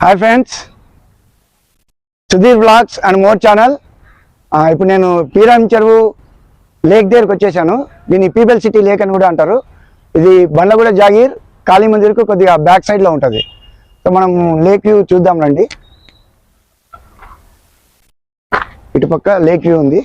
Hi friends, Sudheer blogs and more channel. ఇప్పుడు నేను పీరాంచెరువు lake దగ్గరకు వచ్చేసాను. దీన్ని పీబెల్ సిటీ లేక్ అని కూడా అంటారు. ఇది బండ్లగూడ జాగీర్ కాళీ మందిర్కు కొద్దిగా బ్యాక్ సైడ్లో ఉంటుంది. సో మనం లేక్ వ్యూ చూద్దాం రండి. ఇటుపక్క లేక్ వ్యూ ఉంది.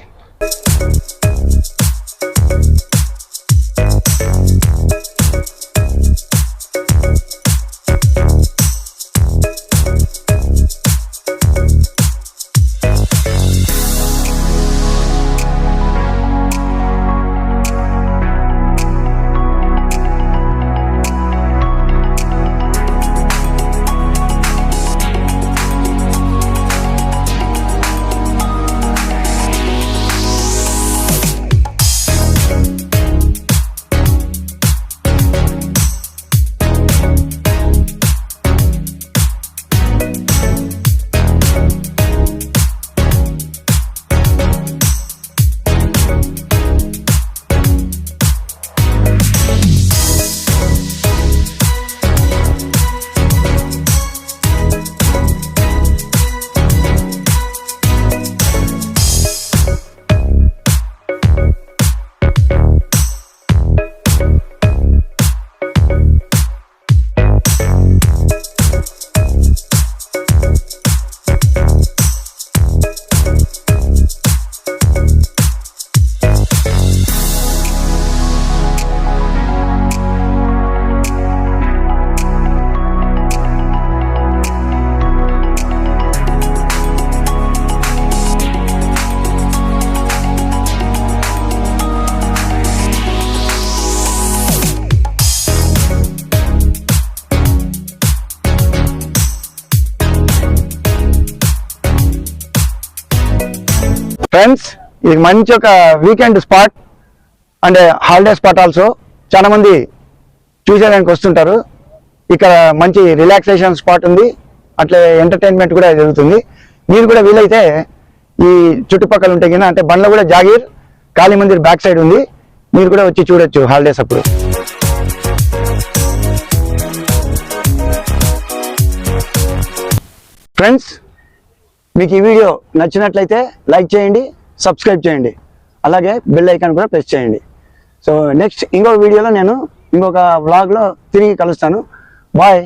ఫ్రెండ్స్, ఇది మంచి ఒక weekend spot and holiday spot also. చాలా మంది చూసేదానికి వస్తుంటారు. ఇక్కడ మంచి రిలాక్సేషన్ స్పాట్ ఉంది, అట్లే ఎంటర్టైన్మెంట్ కూడా జరుగుతుంది. మీరు కూడా వీలైతే ఈ చుట్టుపక్కల ఉంటే కింద అంటే బండ్లగూడ జాగీర్ కాళీ మందిర్ బ్యాక్ సైడ్ ఉంది. మీరు కూడా వచ్చి చూడొచ్చు హాలిడేస్ అప్పుడు. ఫ్రెండ్స్, మీకు ఈ వీడియో నచ్చినట్లయితే లైక్ చేయండి, సబ్స్క్రైబ్ చేయండి, అలాగే బెల్ ఐకాన్ కూడా ప్రెస్ చేయండి. సో నెక్స్ట్ ఇంకొక వీడియోలో నేను ఇంకొక వ్లాగ్లో తిరిగి కలుస్తాను. బాయ్.